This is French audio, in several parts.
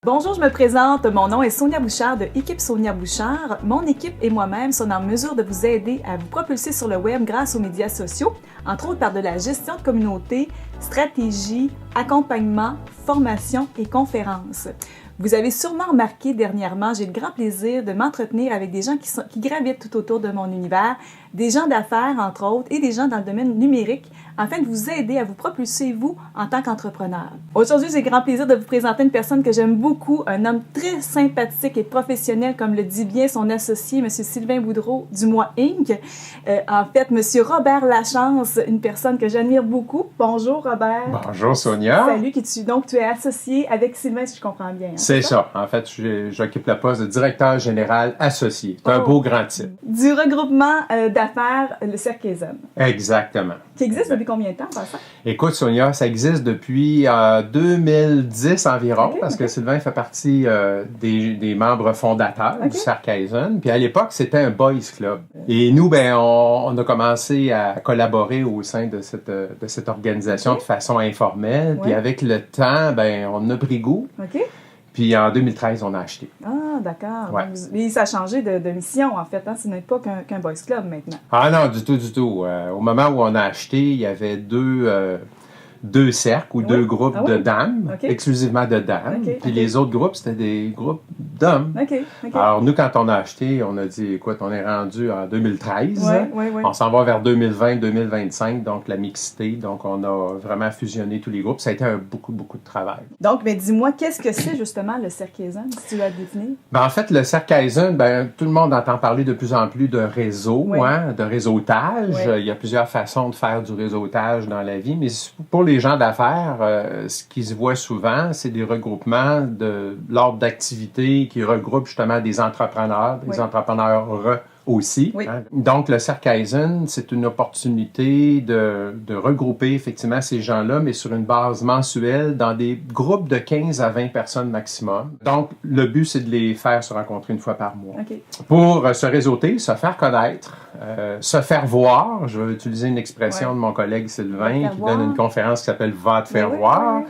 Bonjour, je me présente. Mon nom est Sonia Bouchard de Équipe Sonia Bouchard. Mon équipe et moi-même sommes en mesure de vous aider à vous propulser sur le web grâce aux médias sociaux, entre autres par de la gestion de communauté, stratégie, accompagnement, formation et conférences. Vous avez sûrement remarqué dernièrement, j'ai le grand plaisir de m'entretenir avec des gens qui gravitent tout autour de mon univers, des gens d'affaires entre autres et des gens dans le domaine numérique, afin de vous aider à vous propulser vous en tant qu'entrepreneur. Aujourd'hui, j'ai le grand plaisir de vous présenter une personne que j'aime beaucoup, un homme très sympathique et professionnel, comme le dit bien son associé, M. Sylvain Boudreau du Moi Inc. En fait, M. Robert Lachance, une personne que j'admire beaucoup. Bonjour Robert. Bonjour Sonia. Salut, donc tu es associé avec Sylvain, si je comprends bien. Hein, c'est ça. En fait, j'occupe le poste de directeur général associé. C'est un beau grand titre. Du regroupement d'affaires, le Cercle Eisen. Exactement. Qui existe depuis combien de temps, par ça? Écoute, Sonia, ça existe depuis 2010 environ, parce que Sylvain fait partie des membres fondateurs du Cercle Eisen. Puis à l'époque, c'était un boys club. Et nous, on a commencé à collaborer au sein de cette organisation de façon informelle. Puis avec le temps, on a pris goût. Puis en 2013, on a acheté. Ah, d'accord. Ouais. Mais ça a changé de mission, en fait. Hein? Ce n'est pas qu'un boys club maintenant. Ah non, du tout. Au moment où on a acheté, il y avait deux cercles ou deux groupes de dames, exclusivement de dames. Puis les autres groupes, c'était des groupes d'hommes. Alors nous, quand on a acheté, on a dit, écoute, on est rendu en 2013. On s'en va vers 2020-2025, donc la mixité. Donc on a vraiment fusionné tous les groupes. Ça a été beaucoup de travail. Donc, dis-moi, qu'est-ce que c'est justement le Cercle Eisen, si tu l'as défini? En fait, le Cercle Eisen, tout le monde entend parler de plus en plus de réseau, de réseautage. Il y a plusieurs façons de faire du réseautage dans la vie, mais pour les gens d'affaires, ce qui se voit souvent, c'est des regroupements de l'ordre d'activités qui regroupent justement des entrepreneurs entrepreneurs aussi. Donc, le Cercle Eisen, c'est une opportunité de regrouper effectivement ces gens-là, mais sur une base mensuelle dans des groupes de 15 à 20 personnes maximum. Donc, le but, c'est de les faire se rencontrer une fois par mois. Pour se réseauter, se faire connaître, se faire voir. Je vais utiliser une expression de mon collègue Sylvain qui donne une conférence qui s'appelle « Va te faire voir »,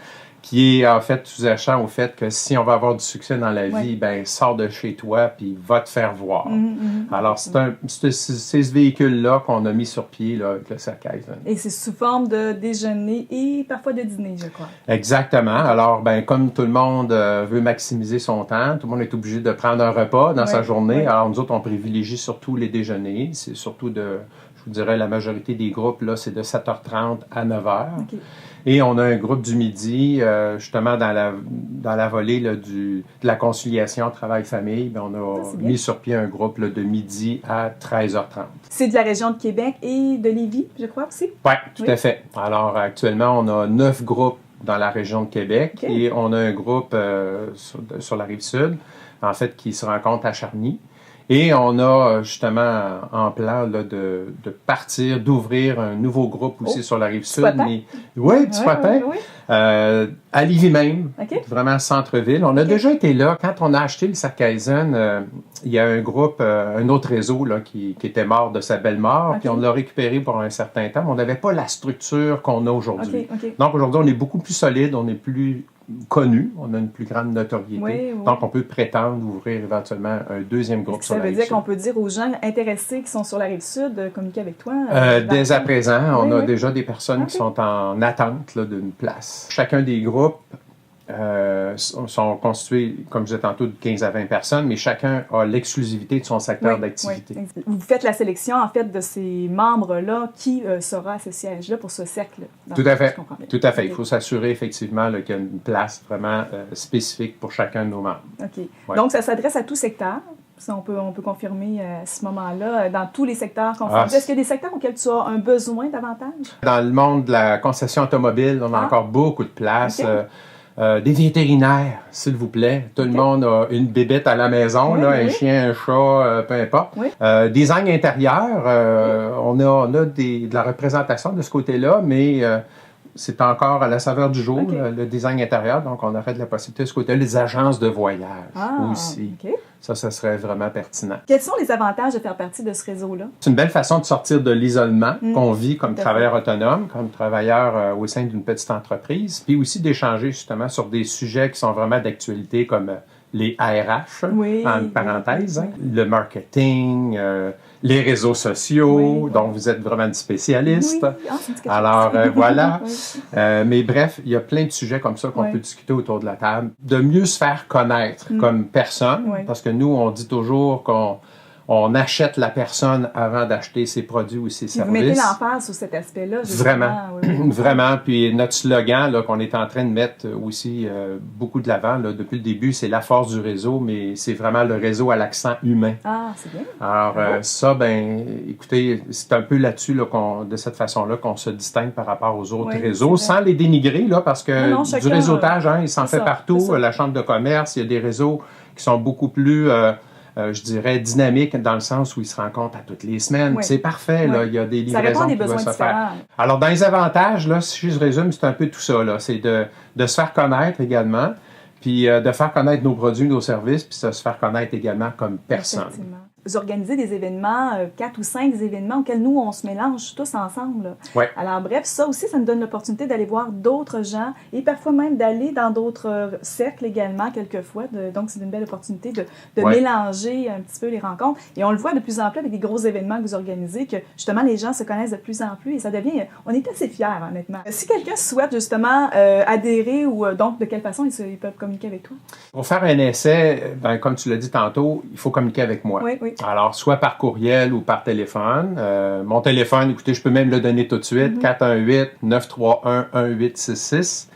qui est en fait sous-jacent au fait que si on veut avoir du succès dans la vie, sors de chez toi puis va te faire voir. Alors, c'est ce véhicule-là qu'on a mis sur pied là, avec le Cercle Eisen. Et c'est sous forme de déjeuner et parfois de dîner, je crois. Exactement. Alors, comme tout le monde veut maximiser son temps, tout le monde est obligé de prendre un repas dans sa journée. Alors, nous autres, on privilégie surtout les déjeuners. C'est surtout je vous dirais, la majorité des groupes, là, c'est de 7h30 à 9h. Et on a un groupe du midi, justement, dans la volée là, de la conciliation travail-famille. On a mis sur pied un groupe là, de midi à 13h30. C'est de la région de Québec et de Lévis, je crois aussi? Oui, tout à fait. Alors, actuellement, on a 9 groupes dans la région de Québec et on a un groupe sur la Rive-Sud, en fait, qui se rencontre à Charny. Et on a justement en plan là, de partir, d'ouvrir un nouveau groupe aussi sur la Rive-Sud. Petit Poitin. À Lévis même, vraiment centre-ville. On a déjà été là. Quand on a acheté le Cercle Eisen, il y a un groupe, un autre réseau là, qui était mort de sa belle mort, puis on l'a récupéré pour un certain temps, mais on n'avait pas la structure qu'on a aujourd'hui. Donc aujourd'hui, on est beaucoup plus solide, on est plus connu, on a une plus grande notoriété. Donc, on peut prétendre ouvrir éventuellement un deuxième groupe sur la Rive-Sud. Ça veut dire qu'on peut dire aux gens intéressés qui sont sur la Rive-Sud de communiquer avec toi? Dès à présent, on a déjà des personnes qui sont en attente là, d'une place. Chacun des groupes sont constitués, comme je disais tantôt, de 15 à 20 personnes, mais chacun a l'exclusivité de son secteur d'activité. Vous faites la sélection, en fait, de ces membres-là qui sera à ce siège-là pour ce cercle. Tout à fait. Tout à fait. Il faut s'assurer effectivement là, qu'il y a une place vraiment spécifique pour chacun de nos membres. Donc, ça s'adresse à tout secteur. Ça, on peut confirmer à ce moment-là, dans tous les secteurs confondus. Est-ce qu'il y a des secteurs auxquels tu as un besoin davantage? Dans le monde de la concession automobile, on a encore beaucoup de place. Des vétérinaires, s'il vous plaît. Tout le monde a une bébête à la maison, un chien, un chat, peu importe. Design intérieur, on a de la représentation de ce côté-là, mais c'est encore à la saveur du jour, le design intérieur. Donc, on aurait de la possibilité de ce côté-là. Les agences de voyage aussi. ça serait vraiment pertinent. Quels sont les avantages de faire partie de ce réseau-là? C'est une belle façon de sortir de l'isolement qu'on vit comme travailleur autonome, comme travailleur au sein d'une petite entreprise, puis aussi d'échanger justement sur des sujets qui sont vraiment d'actualité comme les ARH, en parenthèse, le marketing, les réseaux sociaux, dont vous êtes vraiment des spécialistes. Alors, voilà. Mais bref, il y a plein de sujets comme ça qu'on peut discuter autour de la table. De mieux se faire connaître comme personne, parce que nous, on dit toujours qu'on achète la personne avant d'acheter ses produits ou ses services. Vous mettez l'emphase sur cet aspect-là. Vraiment, vraiment. Puis notre slogan là, qu'on est en train de mettre aussi beaucoup de l'avant là, depuis le début, c'est la force du réseau, mais c'est vraiment le réseau à l'accent humain. Ah, c'est bien. Alors ça, écoutez, c'est un peu là-dessus là, de cette façon-là qu'on se distingue par rapport aux autres réseaux, sans les dénigrer, là, parce que du réseautage, il s'en fait partout. La Chambre de commerce, il y a des réseaux qui sont beaucoup plus... je dirais, dynamique dans le sens où ils se rencontrent à toutes les semaines. C'est parfait, là, il y a des livraisons qui doivent se faire. Alors, dans les avantages, là, si je résume, c'est un peu tout ça. Là. C'est de se faire connaître également, puis de faire connaître nos produits, nos services, puis de se faire connaître également comme personne. Vous organisez des événements, 4 ou 5 événements auxquels nous, on se mélange tous ensemble. Alors bref, ça aussi, ça nous donne l'opportunité d'aller voir d'autres gens et parfois même d'aller dans d'autres cercles également, quelquefois. Donc, c'est une belle opportunité de mélanger un petit peu les rencontres. Et on le voit de plus en plus avec des gros événements que vous organisez, que justement, les gens se connaissent de plus en plus et ça devient... On est assez fiers, honnêtement. Si quelqu'un souhaite justement adhérer ou donc de quelle façon ils peuvent communiquer avec toi? Pour faire un essai, comme tu l'as dit tantôt, il faut communiquer avec moi. Alors, soit par courriel ou par téléphone. Mon téléphone, écoutez, je peux même le donner tout de suite, 418-931-1866.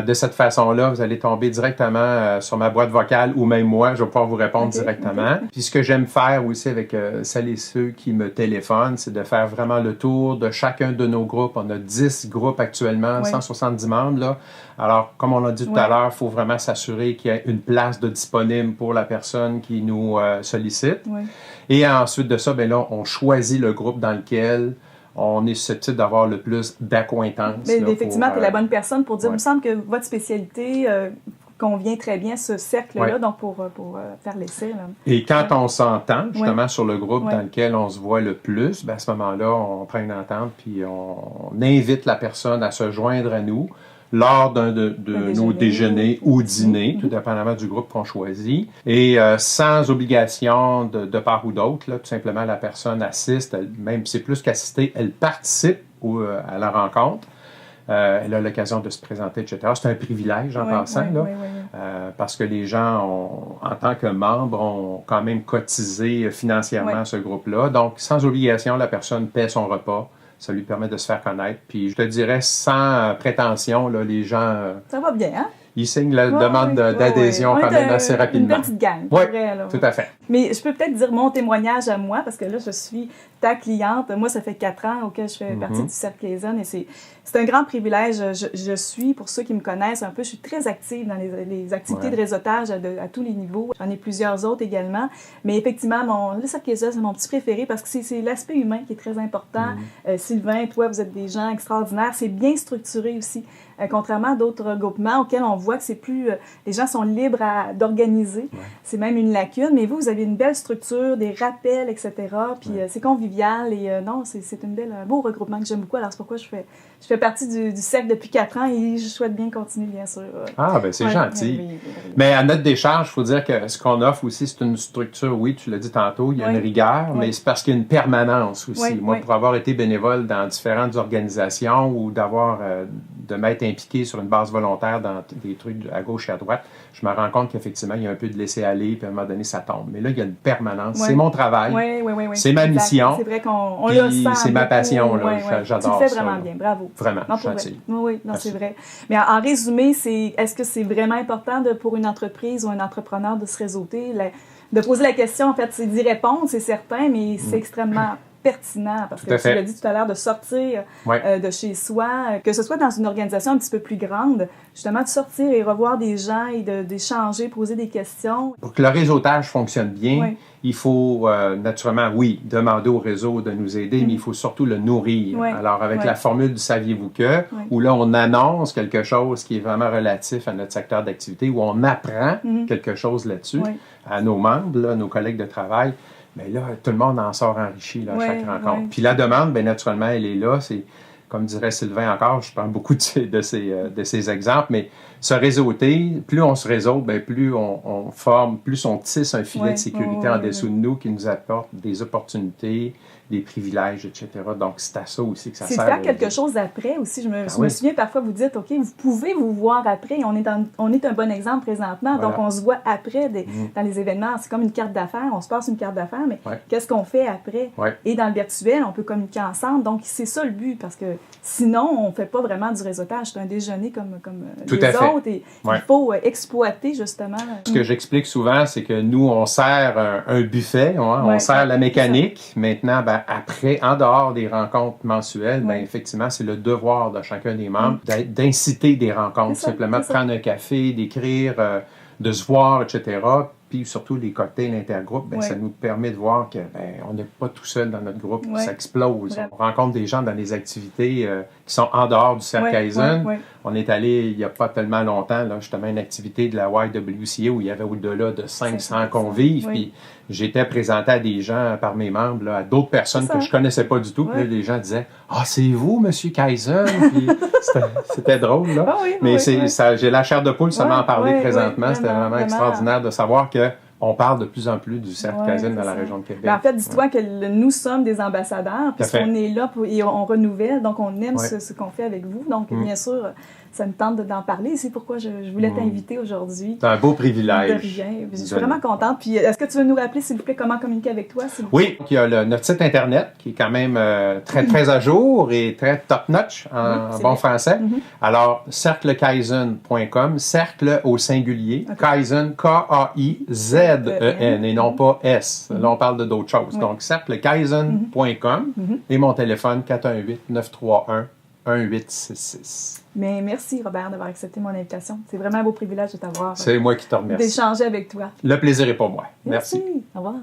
De cette façon-là, vous allez tomber directement sur ma boîte vocale ou même moi, je vais pouvoir vous répondre directement. Puis ce que j'aime faire aussi avec celles et ceux qui me téléphonent, c'est de faire vraiment le tour de chacun de nos groupes. On a 10 groupes actuellement, 170 membres. Là. Alors, comme on l'a dit tout à l'heure, il faut vraiment s'assurer qu'il y ait une place de disponible pour la personne qui nous sollicite. Et ensuite de ça, là, on choisit le groupe dans lequel on est susceptible d'avoir le plus d'accointances. Effectivement, tu es la bonne personne pour dire, il me semble que votre spécialité convient très bien ce cercle-là, donc pour faire l'essai. Et quand on s'entend, justement, sur le groupe dans lequel on se voit le plus, à ce moment-là, on prend une entente puis on invite la personne à se joindre à nous lors d'un de nos déjeuners ou dîners, tout dépendamment du groupe qu'on choisit. Et sans obligation de part ou d'autre, tout simplement, la personne assiste, même si c'est plus qu'assister, elle participe à la rencontre. Elle a l'occasion de se présenter, etc. C'est un privilège en passant, parce que les gens, en tant que membres, ont quand même cotisé financièrement à ce groupe-là. Donc, sans obligation, la personne paie son repas. Ça lui permet de se faire connaître. Puis je te dirais, sans prétention, là, les gens... ça va bien, hein? Ils signent la demande d'adhésion quand même assez rapidement. Une petite gang, oui, vrai, là. Tout à fait. Mais je peux peut-être dire mon témoignage à moi, parce que là, je suis ta cliente. Moi, ça fait 4 ans auquel je fais partie du Cercle Clayson et c'est un grand privilège. Je suis, pour ceux qui me connaissent un peu, je suis très active dans les activités de réseautage à tous les niveaux. J'en ai plusieurs autres également. Mais effectivement, le Cercle Clayson, c'est mon petit préféré parce que c'est l'aspect humain qui est très important. Sylvain, toi, vous êtes des gens extraordinaires. C'est bien structuré aussi. Contrairement à d'autres regroupements auxquels on voit que c'est plus... les gens sont libres d'organiser. C'est même une lacune. Mais vous avez une belle structure, des rappels, etc. Puis c'est convivial. Et non, c'est un beau regroupement que j'aime beaucoup. Alors c'est pourquoi je fais partie du cercle depuis 4 ans et je souhaite bien continuer, bien sûr. Ah, ben c'est gentil. Mais à notre décharge, il faut dire que ce qu'on offre aussi, c'est une structure, oui, tu l'as dit tantôt, il y a une rigueur, mais c'est parce qu'il y a une permanence aussi. Moi, pour avoir été bénévole dans différentes organisations ou de m'être impliqué sur une base volontaire dans des trucs à gauche et à droite, je me rends compte qu'effectivement, il y a un peu de laisser-aller, puis à un moment donné, ça tombe. Mais là, il y a une permanence. C'est mon travail. C'est ma mission. C'est vrai qu'on le sent. C'est ma passion. J'adore ça. Tu le fais vraiment bien. Bravo. Vraiment. Non, gentil. Oui, c'est vrai. Mais en résumé, est-ce que c'est vraiment important pour une entreprise ou un entrepreneur de se réseauter? De poser la question, en fait, c'est d'y répondre, c'est certain, mais c'est extrêmement pertinent, parce que tu l'as dit tout à l'heure, de sortir de chez soi, que ce soit dans une organisation un petit peu plus grande, justement de sortir et revoir des gens et d'échanger, poser des questions. Pour que le réseautage fonctionne bien, il faut naturellement, demander au réseau de nous aider, mais il faut surtout le nourrir. Alors, avec la formule du Saviez-vous que, où là, on annonce quelque chose qui est vraiment relatif à notre secteur d'activité, où on apprend quelque chose là-dessus à nos membres, là, nos collègues de travail, bien là, tout le monde en sort enrichi là, à chaque rencontre. Puis la demande, bien naturellement, elle est là. C'est, comme dirait Sylvain encore, je prends beaucoup de ces exemples, mais se réseauter, plus on se réseaute, bien, plus on forme, plus on tisse un filet de sécurité en dessous de nous qui nous apporte des opportunités, des privilèges, etc. Donc, c'est à ça aussi que ça sert. C'est de faire quelque chose après aussi. Je me souviens, parfois, vous dites, OK, vous pouvez vous voir après. On est un bon exemple présentement. Voilà. Donc, on se voit après dans les événements. C'est comme une carte d'affaires. On se passe une carte d'affaires, mais qu'est-ce qu'on fait après? Et dans le virtuel, on peut communiquer ensemble. Donc, c'est ça le but, parce que sinon, on ne fait pas vraiment du réseautage. C'est un déjeuner comme les autres. Et il faut exploiter, justement. Ce que j'explique souvent, c'est que nous, on sert un buffet, on sert la mécanique. Maintenant, ben, après, en dehors des rencontres mensuelles, bien, effectivement, c'est le devoir de chacun des membres d'inciter des rencontres, simplement de prendre un café, d'écrire, de se voir, etc. Puis surtout les cocktails intergroupes, bien, ça nous permet de voir qu'on n'est pas tout seul dans notre groupe, ça explose. On rencontre des gens dans des activités qui sont en dehors du cercle Kaizen. On est allé, il n'y a pas tellement longtemps, là, justement, une activité de la YWCA où il y avait au-delà de 500 convives. Puis j'étais présenté à des gens par mes membres, là, à d'autres personnes que je ne connaissais pas du tout. Puis là, les gens disaient « Ah, c'est vous, Monsieur Kaizen? » Puis c'était drôle, là. Mais j'ai la chair de poule seulement à en parler présentement. C'était vraiment extraordinaire de savoir qu'on parle de plus en plus du cercle Kaizen dans la région de Québec. Ben, en fait, dis-toi que nous sommes des ambassadeurs, puisqu'on est là et on renouvelle, donc on aime ce qu'on fait avec vous. Donc, bien sûr, ça me tente d'en parler. C'est pourquoi je voulais t'inviter aujourd'hui. C'est un beau privilège. De rien. Je suis vraiment contente. Puis, est-ce que tu veux nous rappeler, s'il vous plaît, comment communiquer avec toi? Oui, il y a notre site Internet qui est quand même très, très à jour et très top-notch en bon français. Alors, cerclekaizen.com, cercle au singulier, Kaizen, K-A-I-Z-E-N et non pas S. Là, on parle d'autres choses. Donc, cerclekaizen.com et mon téléphone 418-931-1866. Mais merci, Robert, d'avoir accepté mon invitation. C'est vraiment un beau privilège de t'avoir. C'est moi qui te remercie. D'échanger avec toi. Le plaisir est pour moi. Merci. Au revoir.